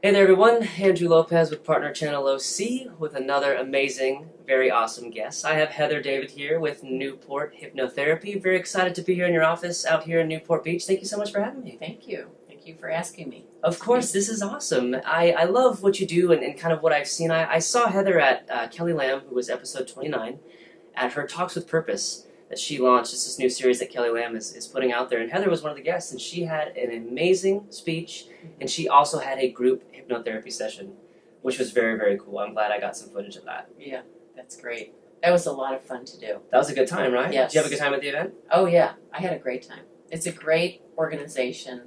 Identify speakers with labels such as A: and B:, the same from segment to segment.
A: Hey there everyone, Andrew Lopez with Partner Channel OC with another amazing, very awesome guest. I have Heather David here with Newport Hypnotherapy. Very excited to be here in your office out here in Newport Beach. Thank you so much for having me.
B: Thank you. Thank you for asking me.
A: Of course, this is awesome. I love what you do and kind of what I've seen. I saw Heather at Kelly Lamb, who was episode 29, at her Talks with Purpose that she launched. It's this new series that Kelly Lamb is putting out there. And Heather was one of the guests, and she had an amazing speech, and she also had a group hypnotherapy session, which was very, very cool. I'm glad I got some footage of that.
B: Yeah, that's great. That was a lot of fun to do.
A: That was a good time, right?
B: Yes.
A: Did you have a good time at the event?
B: Oh, yeah. I had a great time. It's a great organization,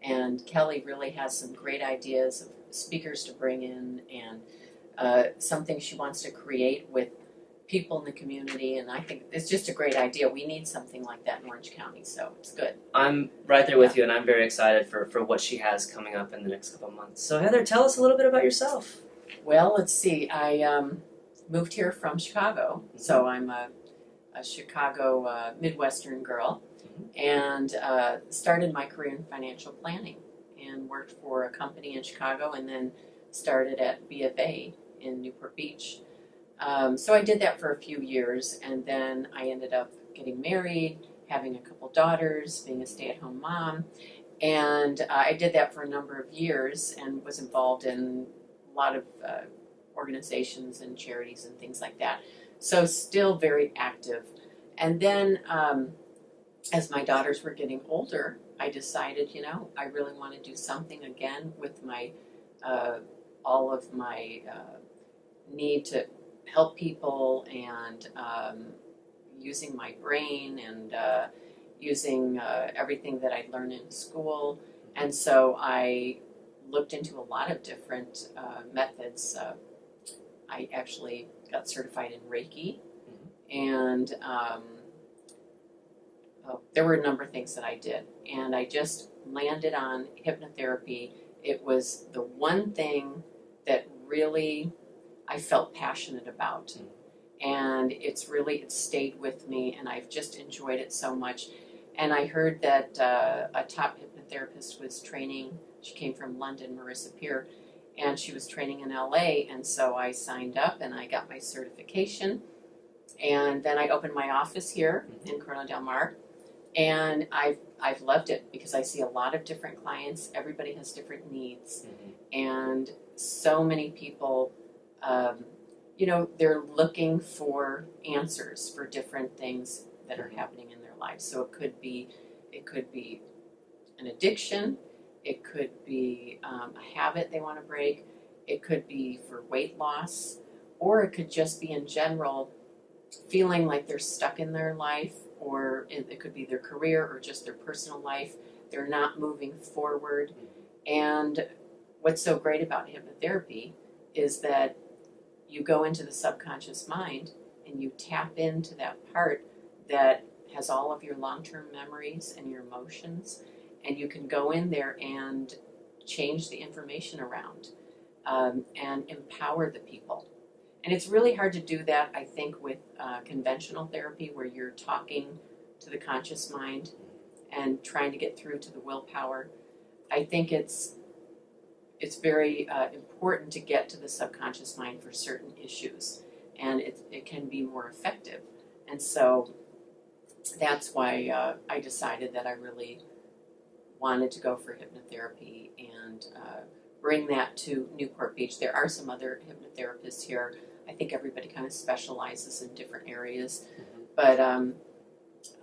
B: and Kelly really has some great ideas of speakers to bring in and something she wants to create with people in the community, and I think it's just a great idea. We need something like that in Orange County, so it's good.
A: I'm right there with you, and I'm very excited for what she has coming up in the next couple of months. So Heather, tell us a little bit about yourself.
B: Well, let's see. I moved here from Chicago, so I'm a Chicago Midwestern girl, and started my career in financial planning and worked for a company in Chicago and then started at BFA in Newport Beach. So I did that for a few years, and then I ended up getting married, having a couple daughters, being a stay-at-home mom, and I did that for a number of years and was involved in a lot of organizations and charities and things like that. So still very active. And then as my daughters were getting older, I decided, I really want to do something again with my all of my need to help people and using my brain and using everything that I learned in school. And so I looked into a lot of different methods. I actually got certified in Reiki, and there were a number of things that I did. And I just landed on hypnotherapy. It was the one thing that really I felt passionate about, and it stayed with me, and I've just enjoyed it so much. And I heard that a top hypnotherapist was training. She came from London, Marissa Peer, and she was training in LA, and so I signed up and I got my certification, and then I opened my office here in Corona del Mar, and I've loved it because I see a lot of different clients. Everybody has different needs, and so many people they're looking for answers for different things that are happening in their lives. So it could be an addiction, it could be a habit they want to break, it could be for weight loss, or it could just be in general feeling like they're stuck in their life, or it could be their career or just their personal life. They're not moving forward. And what's so great about hypnotherapy is that you go into the subconscious mind and you tap into that part that has all of your long-term memories and your emotions, and you can go in there and change the information around and empower the people. And it's really hard to do that, I think, with conventional therapy where you're talking to the conscious mind and trying to get through to the willpower. I think it's very important to get to the subconscious mind for certain issues, and it can be more effective. And so that's why I decided that I really wanted to go for hypnotherapy and bring that to Newport Beach. There are some other hypnotherapists here. I think everybody kind of specializes in different areas. But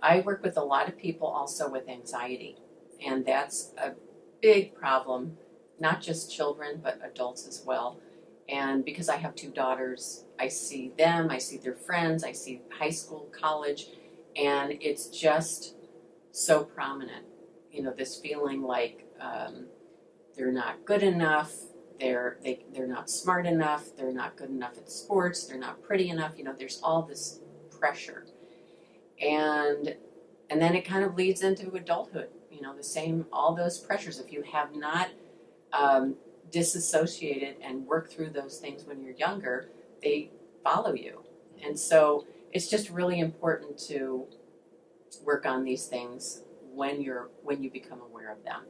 B: I work with a lot of people also with anxiety, and that's a big problem. Not just children, but adults as well. And because I have two daughters, I see them, I see their friends, I see high school, college, and it's just so prominent. This feeling like they're not good enough, they're not smart enough, they're not good enough at sports, they're not pretty enough. There's all this pressure, and then it kind of leads into adulthood. All those pressures. If you have not disassociated and work through those things when you're younger, they follow you. And so it's just really important to work on these things when you become aware of them.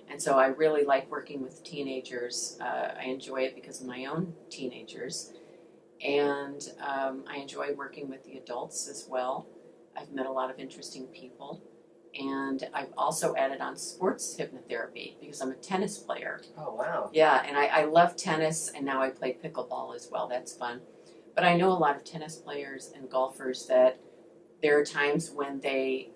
B: And so I really like working with teenagers. I enjoy it because of my own teenagers. And I enjoy working with the adults as well. I've met a lot of interesting people. And I've also added on sports hypnotherapy because I'm a tennis player.
A: Oh, wow.
B: Yeah, and I love tennis, and now I play pickleball as well. That's fun. But I know a lot of tennis players and golfers that there are times when they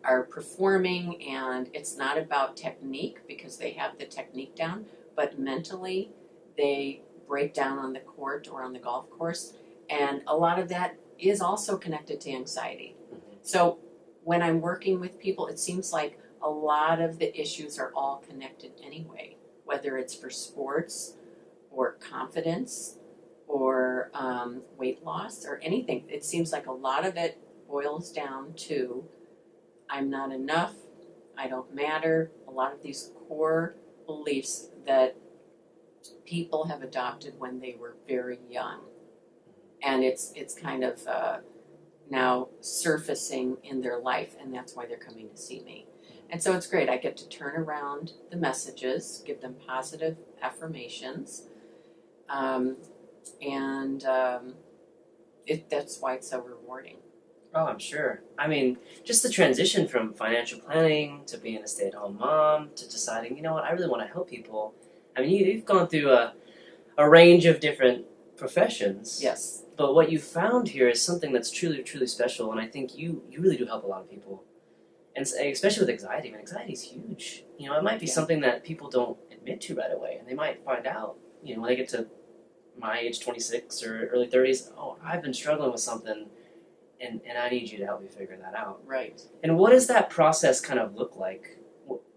B: are performing and it's not about technique because they have the technique down, but mentally they break down on the court or on the golf course. And a lot of that is also connected to anxiety. So when I'm working with people, it seems like a lot of the issues are all connected anyway, whether it's for sports or confidence or weight loss or anything. It seems like a lot of it boils down to I'm not enough, I don't matter, a lot of these core beliefs that people have adopted when they were very young. And it's kind of now surfacing in their life, and that's why they're coming to see me. And so it's great. I get to turn around the messages, give them positive affirmations, that's why it's so rewarding.
A: Oh, I'm sure. I mean, just the transition from financial planning to being a stay-at-home mom to deciding, you know what, I really want to help people. I mean, you've gone through a range of different professions.
B: Yes.
A: But what you found here is something that's truly, truly special, and I think you really do help a lot of people. And especially with anxiety. I mean, anxiety is huge. You know, it might be something that people don't admit to right away, and they might find out, you know, when they get to my age, 26 or early 30s, oh, I've been struggling with something, and I need you to help me figure that out.
B: Right.
A: And what does that process kind of look like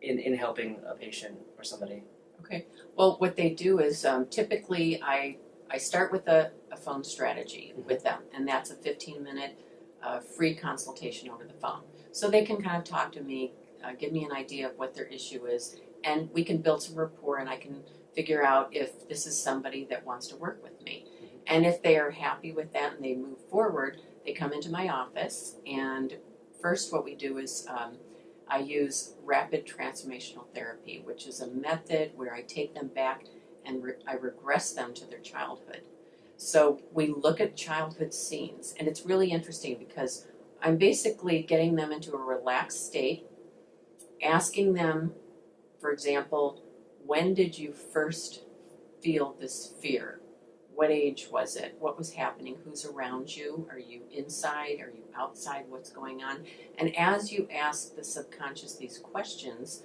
A: in helping a patient or somebody?
B: Okay. Well, what they do is typically I start with a phone strategy with them, and that's a 15-minute free consultation over the phone. So they can kind of talk to me, give me an idea of what their issue is, and we can build some rapport, and I can figure out if this is somebody that wants to work with me. And if they are happy with that and they move forward, they come into my office, and first what we do is I use rapid transformational therapy, which is a method where I take them back and I regress them to their childhood. So we look at childhood scenes, and it's really interesting because I'm basically getting them into a relaxed state, asking them, for example, when did you first feel this fear? What age was it? What was happening? Who's around you? Are you inside? Are you outside? What's going on? And as you ask the subconscious these questions,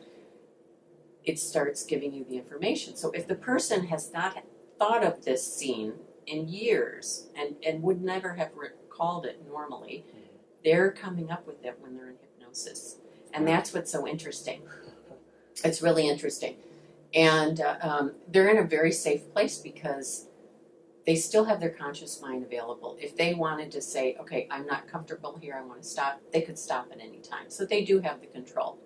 B: it starts giving you the information. So if the person has not thought of this scene in years and would never have recalled it normally, they're coming up with it when they're in hypnosis. And that's what's so interesting. It's really interesting. And they're in a very safe place because they still have their conscious mind available. If they wanted to say, okay, I'm not comfortable here, I want to stop, they could stop at any time. So they do have the control.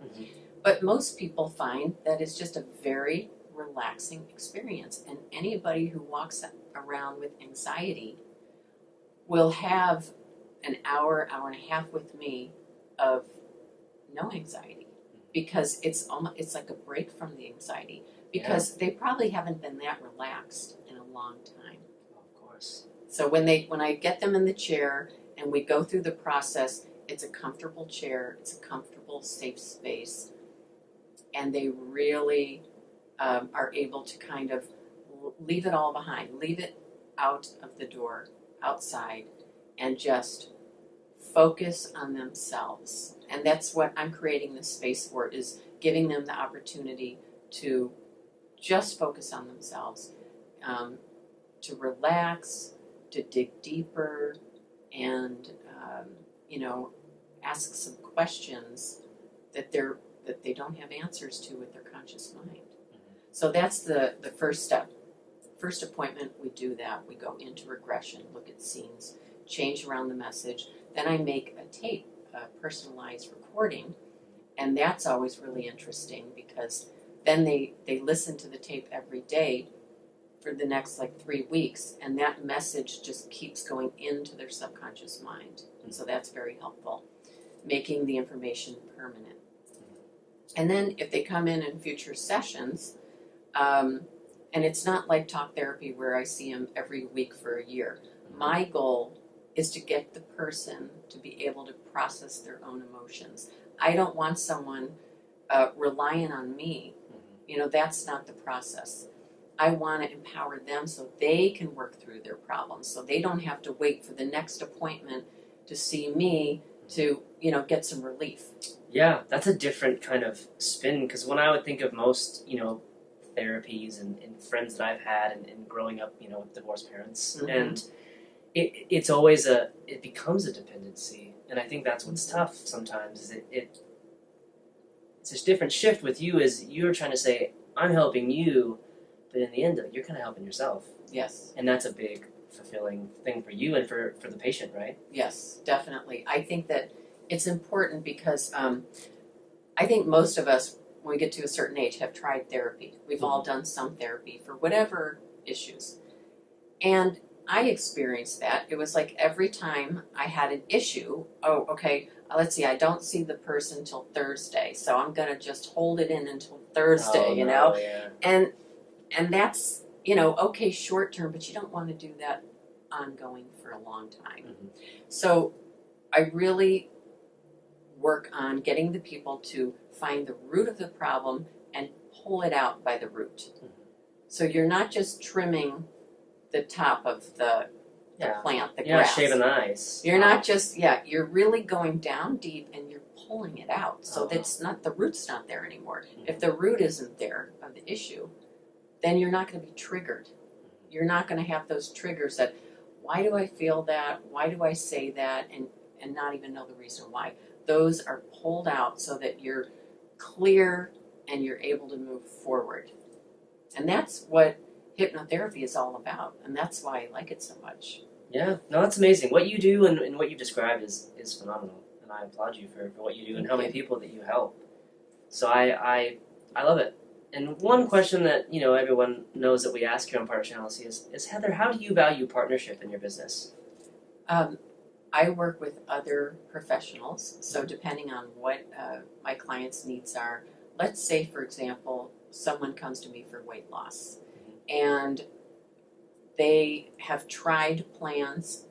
B: But most people find that it's just a very relaxing experience. And anybody who walks around with anxiety will have an hour, hour and a half with me of no anxiety. Because it's like a break from the anxiety. Because they probably haven't been that relaxed in a long time.
A: Of course.
B: So when I get them in the chair and we go through the process, it's a comfortable chair, it's a comfortable, safe space, and they really are able to kind of leave it all behind, leave it out of the door, outside, and just focus on themselves. And that's what I'm creating this space for, is giving them the opportunity to just focus on themselves, to relax, to dig deeper, and ask some questions that they don't have answers to with their conscious mind. So that's the first step. First appointment, we do that. We go into regression, look at scenes, change around the message. Then I make a tape, a personalized recording, and that's always really interesting because then they listen to the tape every day for the next 3 weeks, and that message just keeps going into their subconscious mind. And so that's very helpful, making the information permanent. And then if they come in future sessions, and it's not like talk therapy where I see them every week for a year. My goal is to get the person to be able to process their own emotions. I don't want someone relying on me. That's not the process. I want to empower them so they can work through their problems, so they don't have to wait for the next appointment to see me to, get some relief.
A: Yeah, that's a different kind of spin, because when I would think of most, therapies and friends that I've had and growing up, with divorced parents, and it's always it becomes a dependency, and I think that's what's tough sometimes, is it's a different shift with you, is you're trying to say, I'm helping you, but in the end, you're kind of helping yourself.
B: Yes.
A: And that's a big, fulfilling thing for you and for the patient, right?
B: Yes, definitely. I think that it's important because I think most of us, when we get to a certain age, have tried therapy. We've all done some therapy for whatever issues. And I experienced that. It was like every time I had an issue, oh, okay, let's see, I don't see the person till Thursday, so I'm going to just hold it in until Thursday,
A: Yeah.
B: And that's, okay, short term, but you don't want to do that ongoing for a long time. So I really work on getting the people to find the root of the problem and pull it out by the root. So you're not just trimming the top of the plant, the grass.
A: Yeah, shaving the ice.
B: You're not just, you're really going down deep and you're pulling it out. So that's not, the root's not there anymore. If the root isn't there of the issue, then you're not going to be triggered. You're not going to have those triggers that, why do I feel that? Why do I say that? And not even know the reason why. Those are pulled out so that you're clear and you're able to move forward. And that's what hypnotherapy is all about. And that's why I like it so much.
A: Yeah, no, that's amazing. What you do and what you described is phenomenal. And I applaud you for what you do and how many people that you help. So I love it. And one question that, everyone knows that we ask here on Partnership Analysis is, Heather, how do you value partnership in your business?
B: I work with other professionals, so depending on what my clients' needs are, let's say, for example, someone comes to me for weight loss, and they have tried plans,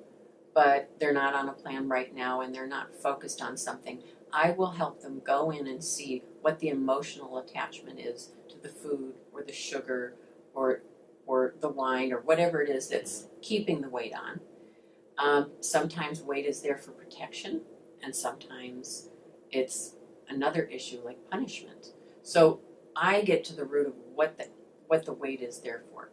B: but they're not on a plan right now, and they're not focused on something. I will help them go in and see what the emotional attachment is to the food or the sugar or the wine or whatever it is that's keeping the weight on. Sometimes weight is there for protection, and sometimes it's another issue like punishment. So I get to the root of what the weight is there for.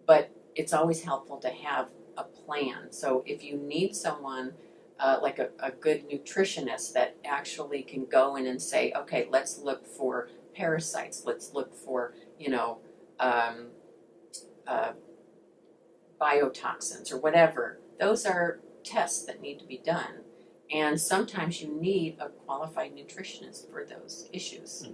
B: But it's always helpful to have a plan. So if you need someone like a good nutritionist that actually can go in and say, okay, let's look for parasites, let's look for, biotoxins or whatever. Those are tests that need to be done. And sometimes you need a qualified nutritionist for those issues.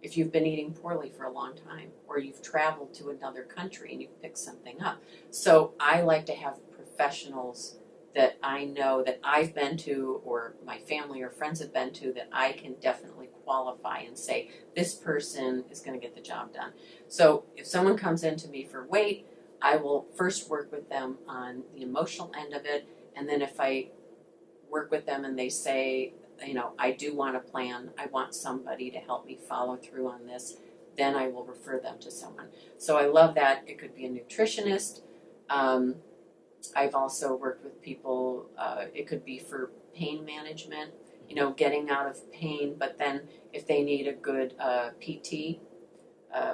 B: If you've been eating poorly for a long time, or you've traveled to another country and you've picked something up. So I like to have professionals that I know that I've been to, or my family or friends have been to, that I can definitely qualify and say, this person is going to get the job done. So if someone comes in to me for weight, I will first work with them on the emotional end of it, and then if I work with them and they say, I do want a plan, I want somebody to help me follow through on this, then I will refer them to someone. So I love that. It could be a nutritionist. I've also worked with people, it could be for pain management, getting out of pain, but then if they need a good PT,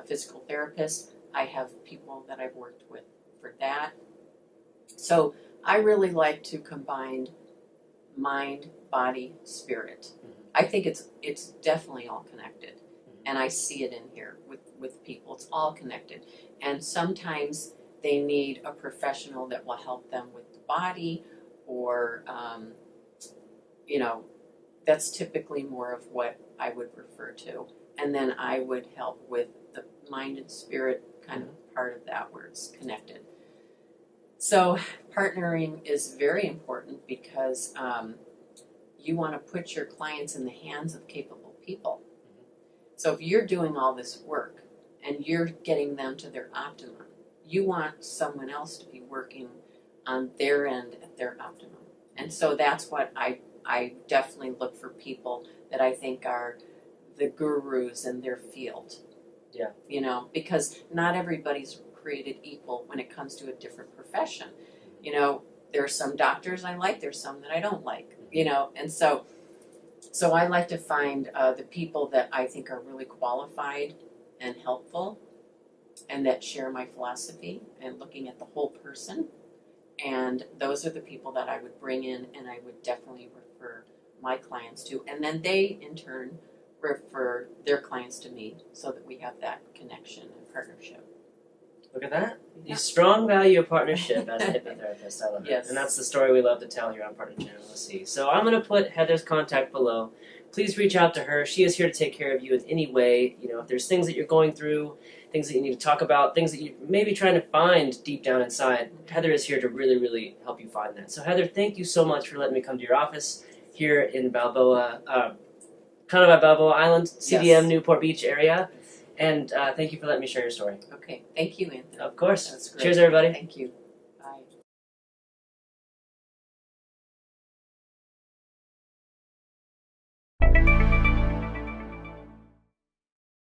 B: physical therapist, I have people that I've worked with for that. So I really like to combine mind, body, spirit. I think it's definitely all connected. And I see it in here with people. It's all connected. And sometimes they need a professional that will help them with the body, or, that's typically more of what I would refer to. And then I would help with the mind and spirit kind of part of that where it's connected. So partnering is very important because you want to put your clients in the hands of capable people. So if you're doing all this work and you're getting them to their optimum, you want someone else to be working on their end at their optimum. And so that's what I definitely look for, people that I think are the gurus in their field.
A: Yeah.
B: You know, because not everybody's created equal when it comes to a different profession. You know, there are some doctors I like, there's some that I don't like, you know, and so I like to find the people that I think are really qualified and helpful and that share my philosophy and looking at the whole person. And those are the people that I would bring in and I would definitely refer my clients to. And then they, in turn, refer their clients to me so that we have that connection and partnership.
A: Look at that.
B: Yeah.
A: The strong value of partnership as a hypnotherapist. I love it.
B: Yes.
A: And that's the story we love to tell here on Partner Channel OC. So I'm going to put Heather's contact below. Please reach out to her. She is here to take care of you in any way. You know, if there's things that you're going through, things that you need to talk about, things that you may be trying to find deep down inside, Heather is here to really, really help you find that. So Heather, thank you so much for letting me come to your office here in Balboa, kind of at Balboa Island, CDM,
B: Yes.
A: Newport Beach area. And thank you for letting me share your story.
B: Okay, thank you, Anthony.
A: Of course.
B: That's great.
A: Cheers, everybody.
B: Thank you.